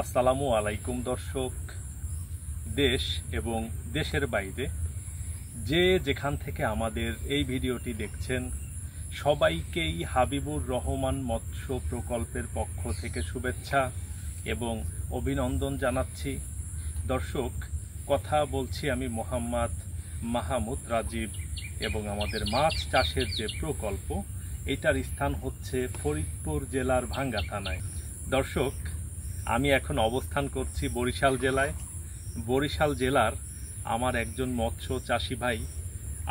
আসসালামু আলাইকুম দর্শক, দেশ এবং দেশের বাইরে যে যেখান থেকে আমাদের এই ভিডিওটি দেখছেন সবাইকেই হাবিবুর রহমান মৎস্য প্রকল্পের পক্ষ থেকে শুভেচ্ছা এবং অভিনন্দন জানাচ্ছি। দর্শক, কথা বলছি আমি মোহাম্মদ মাহমুদ রাজীব এবং আমাদের মাছ চাষের যে প্রকল্প এটার স্থান হচ্ছে ফরিদপুর জেলার ভাঙ্গা থানায়। দর্শক, আমি এখন অবস্থান করছি বরিশাল জেলায়। বরিশাল জেলার আমার একজন মৎস্য চাষি ভাই,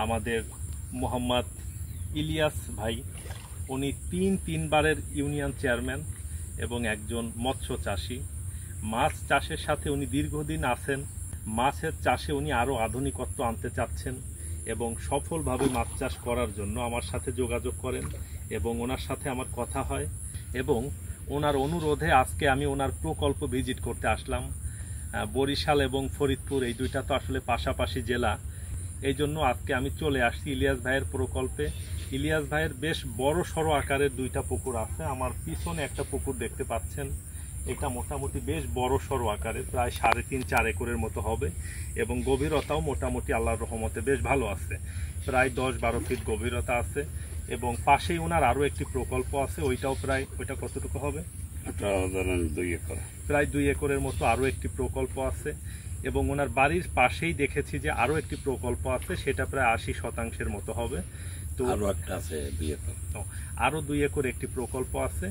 আমাদের মোহাম্মদ ইলিয়াস ভাই, উনি তিনবারের ইউনিয়ন চেয়ারম্যান এবং একজন মৎস্য চাষি। মাছ চাষের সাথে উনি দীর্ঘদিন আছেন। মাছের চাষে উনি আরও আধুনিকত্ব আনতে চাচ্ছেন এবং সফলভাবে মাছ চাষ করার জন্য আমার সাথে যোগাযোগ করেন এবং ওনার সাথে আমার কথা হয় এবং ওনার অনুরোধে আজকে আমি ওনার প্রকল্প ভিজিট করতে আসলাম। বরিশাল এবং ফরিদপুর এই দুইটা তো আসলে পাশাপাশি জেলা, এই জন্য আজকে আমি চলে আসছি ইলিয়াস ভাইয়ের প্রকল্পে। ইলিয়াস ভাইয়ের বেশ বড় সড়ো আকারের দুইটা পুকুর আছে। আমার পিছনে একটা পুকুর দেখতে পাচ্ছেন, এটা মোটামুটি বেশ বড় সড়ো আকারের, প্রায় 3.5-4 একরের মতো হবে এবং গভীরতাও মোটামুটি আল্লাহর রহমতে বেশ ভালো আছে, প্রায় 10-12 ফিট গভীরতা আছে। এবং পাশেই ওনার আরও একটি প্রকল্প আছে, ওইটা কতটুকু হবে, প্রায় 2 একরের মতো আরও একটি প্রকল্প আছে। এবং ওনার বাড়ির পাশেই দেখেছি যে আরও একটি প্রকল্প আছে, সেটা প্রায় 80% মতো হবে। তো আরও 2 একর একটি প্রকল্প আছে।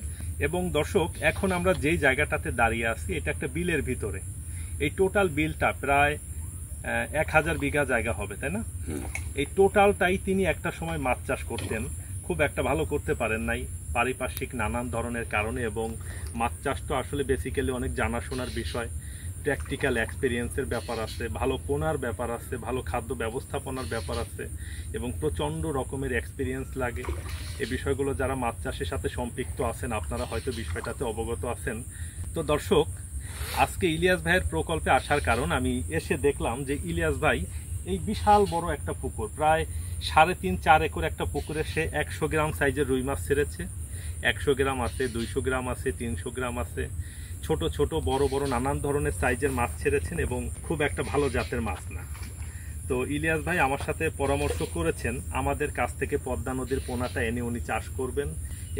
এবং দর্শক, এখন আমরা যেই জায়গাটাতে দাঁড়িয়ে আছি এটা একটা বিলের ভিতরে। এই টোটাল বিলটা প্রায় 1000 বিঘা জায়গা হবে, তাই না? এই টোটালটাই তিনি একটা সময় মাছ চাষ করতেন, খুব একটা ভালো করতে পারেন নাই পারিপার্শ্বিক নানান ধরনের কারণে। এবং মাছ চাষ তো আসলে বেসিক্যালি অনেক জানাশোনার বিষয়, প্র্যাকটিক্যাল এক্সপিরিয়েন্সের ব্যাপার আছে, ভালো পোনার ব্যাপার আছে, ভালো খাদ্য ব্যবস্থাপনার ব্যাপার আছে এবং প্রচণ্ড রকমের এক্সপিরিয়েন্স লাগে। এই বিষয়গুলো যারা মাছ চাষের সাথে সম্পৃক্ত আছেন আপনারা হয়তো বিষয়টাতে অবগত আছেন। তো দর্শক, আজকে ইলিয়াস ভাইয়ের প্রকল্পে আসার কারণ, আমি এসে দেখলাম যে ইলিয়াস ভাই এই বিশাল বড় একটা পুকুর, প্রায় 3.5-4 একর একটা পুকুরে সে 100 গ্রাম সাইজের রুই মাছ ছেড়েছে। 100 গ্রাম আছে, 200 গ্রাম আছে, 300 গ্রাম আছে, ছোট ছোট বড় বড় নানান ধরনের সাইজের মাছ ছেড়েছেন এবং খুব একটা ভালো জাতের মাছ না। তো ইলিয়াস ভাই আমার সাথে পরামর্শ করেছেন আমাদের কাছ থেকে পদ্মা নদীর পোনাটা এনে উনি চাষ করবেন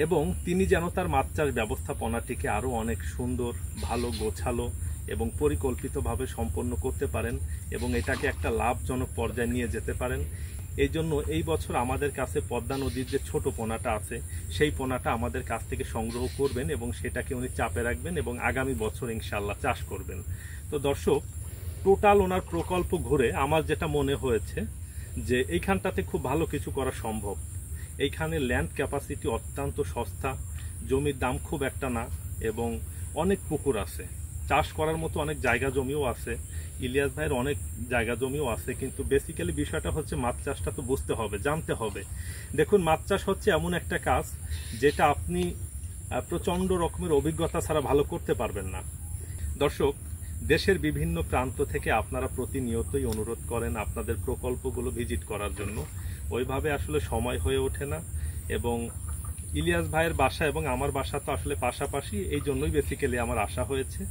এবং তিনি যেন তার মাছ চাষ ব্যবস্থাপনাটিকে আরও অনেক সুন্দর, ভালো, গোছালো এবং পরিকল্পিতভাবে সম্পন্ন করতে পারেন এবং এটাকে একটা লাভজনক পর্যায়ে নিয়ে যেতে পারেন। এই জন্য এই বছর আমাদের কাছে পদ্মা নদীর যে ছোট পোনাটা আছে সেই পোনাটা আমাদের কাছ থেকে সংগ্রহ করবেন এবং সেটাকে উনি চাপে রাখবেন এবং আগামী বছর ইনশাল্লাহ চাষ করবেন। তো দর্শক, টোটাল ওনার প্রকল্প ঘুরে আমার যেটা মনে হয়েছে যে এইখানটাতে খুব ভালো কিছু করা সম্ভব। এইখানে ল্যান্ড ক্যাপাসিটি অত্যন্ত সস্তা, জমির দাম খুব একটা না এবং অনেক পুকুর আছে, চাষ করার মতো অনেক জায়গা জমিও আছে। ইলিয়াস ভাইয়ের অনেক জায়গা জমিও আছে, কিন্তু বেসিক্যালি বিষয়টা হচ্ছে মাছ চাষটা তো বুঝতে হবে, জানতে হবে। দেখুন, মাছ চাষ হচ্ছে এমন একটা কাজ যেটা আপনি প্রচণ্ড রকমের অভিজ্ঞতা ছাড়া ভালো করতে পারবেন না। দর্শক, দেশের বিভিন্ন প্রান্ত থেকে আপনারা প্রতিনিয়তই অনুরোধ করেন আপনাদের প্রকল্পগুলো ভিজিট করার জন্য, ওইভাবে আসলে সময় হয়ে ওঠে না। এবং ইলিয়াস ভাইয়ের বাসা এবং আমার বাসা তো আসলে পাশাপাশি, এই জন্যই বেসিক্যালি আমার আশা হয়েছে।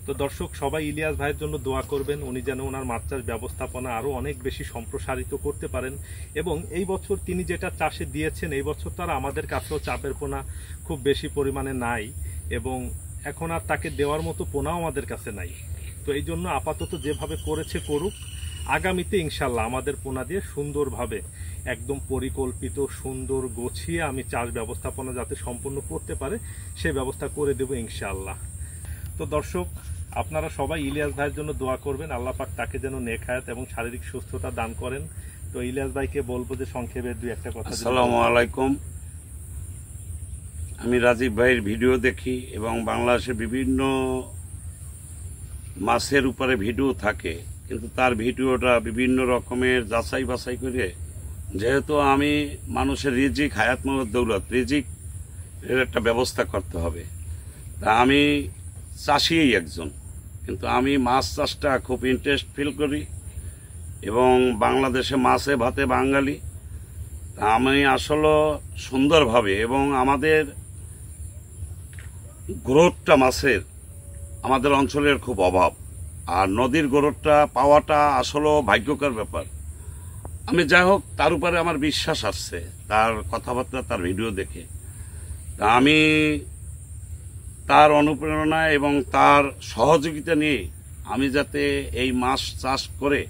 তো দর্শক, সবাই ইলিয়াস ভাইয়ের জন্য দোয়া করবেন, উনি যেন ওনার মাছ চাষ ব্যবস্থাপনা আরও অনেক বেশি সম্প্রসারিত করতে পারেন। এবং এই বছর তিনি যেটা চাষে দিয়েছেন, এই বছর তার আমাদের কাছেও চাপের পোনা খুব বেশি পরিমাণে নাই এবং এখন আর তাকে দেওয়ার মতো পোনাও আমাদের কাছে নাই। তো এই জন্য আপাতত যেভাবে করেছে করুক, আগামীতে ইনশাল্লাহ আমাদের পোনা দিয়ে সুন্দরভাবে একদম পরিকল্পিত, সুন্দর, গোছিয়ে আমি চাষ ব্যবস্থাপনা যাতে সম্পূর্ণ করতে পারে সে ব্যবস্থা করে দেব ইনশাল্লাহ। তো দর্শক, আপনারা সবাই ইলিয়াস ভাইয়ের জন্য দোয়া করবেন, আল্লাহ পাক তাকে যেন নেক হায়াত এবং শারীরিক সুস্থতা দান করেন। তো ইলিয়াস ভাইকে বলবো যে সংক্ষেপে 2-1 কথা। আসসালামু আলাইকুম। আমি রাজীব ভাইয়ের ভিডিও দেখি এবং বাংলাদেশের বিভিন্ন মাছের উপরে ভিডিও থাকে, কিন্তু তার ভিডিওটা বিভিন্ন রকমের যাচাই বাছাই করে, যেহেতু আমি মানুষের রিজিক, হায়াত মাওয়াত দৌলত, রিজিক এর একটা ব্যবস্থা করতে হবে। তা আমি চাষিই একজন, কিন্তু আমি মাছ চাষটা খুব ইন্টারেস্ট ফিল করি এবং বাংলাদেশে মাছে ভাতে বাঙালি। তা আমি আসলে সুন্দরভাবে এবং আমাদের গ্রোথটা মাছের আমাদের অঞ্চলের খুব অভাব। আর নদীর গরুটা পাওয়াটা আসলেও ভাগ্যকর ব্যাপার। আমি যাই হোক, তার উপরে আমার বিশ্বাস আসছে, তার কথাবার্তা, তার ভিডিও দেখে। তা আমি তার অনুপ্রেরণা এবং তার সহযোগিতা নিয়ে আমি যাতে এই মাছ চাষ করে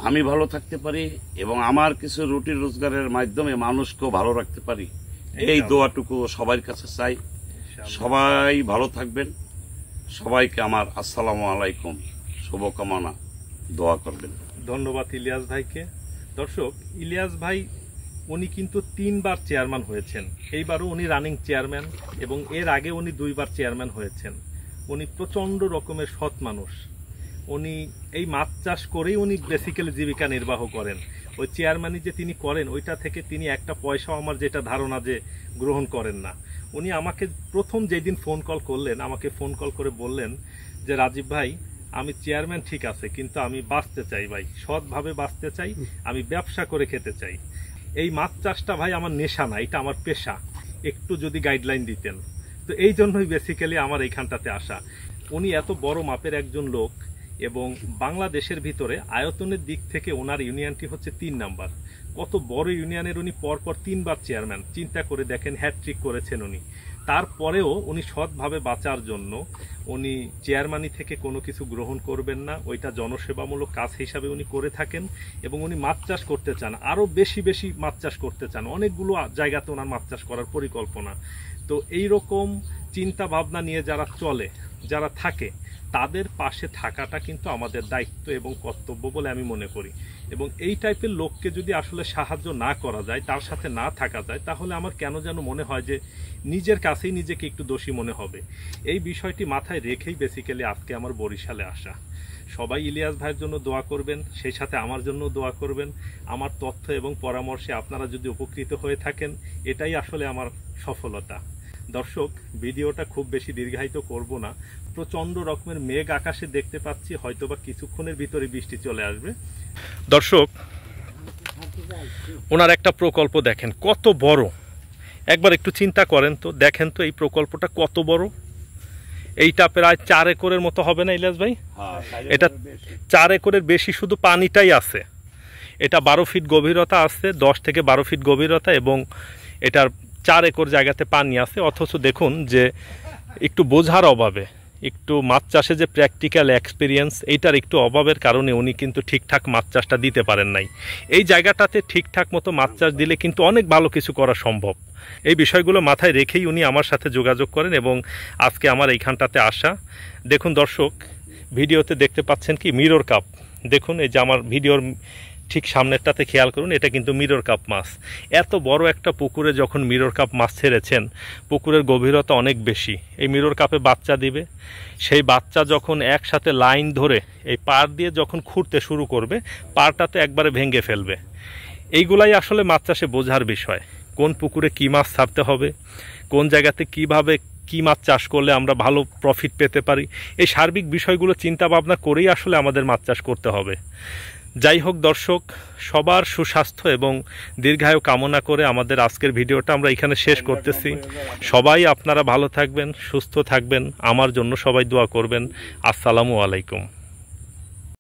আমি ভালো থাকতে পারি এবং আমার কিছু রুটি রোজগারের মাধ্যমে মানুষকেও ভালো রাখতে পারি, এই দোয়াটুকু সবার কাছে চাই। সবাই ভালো থাকবেন। সবাইকে আমার আসসালামু আলাইকুম শুভকামনা, দোয়া করবেন। ধন্যবাদ ইলিয়াস ভাইকে। দর্শক, ইলিয়াস ভাই উনি কিন্তু 3 বার চেয়ারম্যান হয়েছেন। এইবারও উনি রানিং চেয়ারম্যান এবং এর আগে উনি 2 বার চেয়ারম্যান হয়েছেন। উনি প্রচণ্ড রকমের সৎ মানুষ। উনি এই মাছ চাষ করেই উনি বেসিক্যালি জীবিকা নির্বাহ করেন। ওই চেয়ারম্যানই যে তিনি করেন ওইটা থেকে তিনি একটা পয়সাও আমার যেটা ধারণা যে গ্রহণ করেন না। উনি আমাকে প্রথম যেদিন ফোন কল করলেন, আমাকে ফোন কল করে বললেন যে রাজীব ভাই, আমি চেয়ারম্যান ঠিক আছে, কিন্তু আমি বাঁচতে চাই ভাই, সৎভাবে বাঁচতে চাই, আমি ব্যবসা করে খেতে চাই। এই মাছ চাষটা ভাই আমার নেশা না, এটা আমার পেশা, একটু যদি গাইডলাইন দিতেন। তো এই জন্যই বেসিক্যালি আমার এইখানটাতে আসা। উনি এত বড় মাপের একজন লোক এবং বাংলাদেশের ভিতরে আয়তনের দিক থেকে ওনার ইউনিয়নটি হচ্ছে 3 নাম্বার। কত বড় ইউনিয়নের উনি পরপর 3 বার চেয়ারম্যান, চিন্তা করে দেখেন, হ্যাট্রিক করেছেন উনি। তারপরেও উনি সৎভাবে বাঁচার জন্য উনি চেয়ারম্যানি থেকে কোনো কিছু গ্রহণ করবেন না, ওইটা জনসেবামূলক কাজ হিসাবে উনি করে থাকেন এবং উনি মাছ চাষ করতে চান, আরও বেশি বেশি মাছ চাষ করতে চান, অনেকগুলো জায়গাতে ওনার মাছ চাষ করার পরিকল্পনা। তো এই রকম চিন্তা ভাবনা নিয়ে যারা চলে, যারা থাকে, তাদের পাশে থাকাটা কিন্তু আমাদের দায়িত্ব এবং কর্তব্য বলে আমি মনে করি। এবং এই টাইপের লোককে যদি আসলে সাহায্য না করা যায়, তার সাথে না থাকা যায়, তাহলে আমার কেন যেন মনে হয় যে নিজের কাছেই নিজেকে একটু দোষী মনে হবে। এই বিষয়টি মাথায় রেখেই বেসিক্যালি আজকে আমার বরিশালে আসা। সবাই ইলিয়াস ভাইয়ের জন্য দোয়া করবেন, সেই সাথে আমার জন্য দোয়া করবেন। আমার তথ্য এবং পরামর্শে আপনারা যদি উপকৃত হয়ে থাকেন, এটাই আসলে আমার সফলতা। দর্শক, ভিডিওটা খুব বেশি দীর্ঘায়িত করব না। প্রচণ্ড রকমের মেঘ আকাশে দেখতে পাচ্ছি, হয়তোবা কিছুক্ষণের ভিতরে বৃষ্টি চলে আসবে। দর্শক, ওনার একটা প্রকল্প দেখেন কত বড়, একবার একটু চিন্তা করেন তো, দেখেন তো এই প্রকল্পটা কত বড়। এইটা প্রায় 4 একরের মতো হবে না ইলিয়াস ভাই? এটা 4 একরের বেশি, শুধু পানিটাই আছে। এটা 12 ফিট গভীরতা আছে, 10 থেকে 12 ফিট গভীরতা, এবং এটার 4 একর জায়গাতে পানি আছে। অথচ দেখুন যে একটু বোঝার অভাবে, একটু মাছ চাষে যে প্র্যাকটিক্যাল এক্সপিরিয়েন্স, এইটার একটু অভাবের কারণে উনি কিন্তু ঠিকঠাক মাছ চাষটা দিতে পারেন নাই। এই জায়গাটাতে ঠিকঠাক মতো মাছ চাষ দিলে কিন্তু অনেক ভালো কিছু করা সম্ভব। এই বিষয়গুলো মাথায় রেখেই উনি আমার সাথে যোগাযোগ করেন এবং আজকে আমার এইখানটাতে আসা। দেখুন দর্শক, ভিডিওতে দেখতে পাচ্ছেন কি মিরর কাপ। দেখুন এই যে আমার ভিডিওর ঠিক সামনেরটাতে খেয়াল করুন, এটা কিন্তু মিরর কাপ মাছ। এত বড় একটা পুকুরে যখন মিরর কাপ মাছ ছেড়েছেন, পুকুরের গভীরতা অনেক বেশি, এই মিরর কাপে বাচ্চা দিবে। সেই বাচ্চা যখন একসাথে লাইন ধরে এই পার দিয়ে যখন খুঁড়তে শুরু করবে, পারটাতে একবারে ভেঙে ফেলবে। এইগুলাই আসলে মাছ চাষে বোঝার বিষয়। কোন পুকুরে কী মাছ ছাড়তে হবে, কোন জায়গাতে কিভাবে কী মাছ চাষ করলে আমরা ভালো প্রফিট পেতে পারি, এই সার্বিক বিষয়গুলো চিন্তা ভাবনা করেই আসলে আমাদের মাছ চাষ করতে হবে। যাই হোক দর্শক, সবার সুস্বাস্থ্য এবং দীর্ঘায়ু কামনা করে আমাদের আজকের ভিডিওটা আমরা এখানে শেষ করতেছি। সবাই আপনারা ভালো থাকবেন, সুস্থ থাকবেন, আমার জন্য সবাই দোয়া করবেন। আসসালামু আলাইকুম।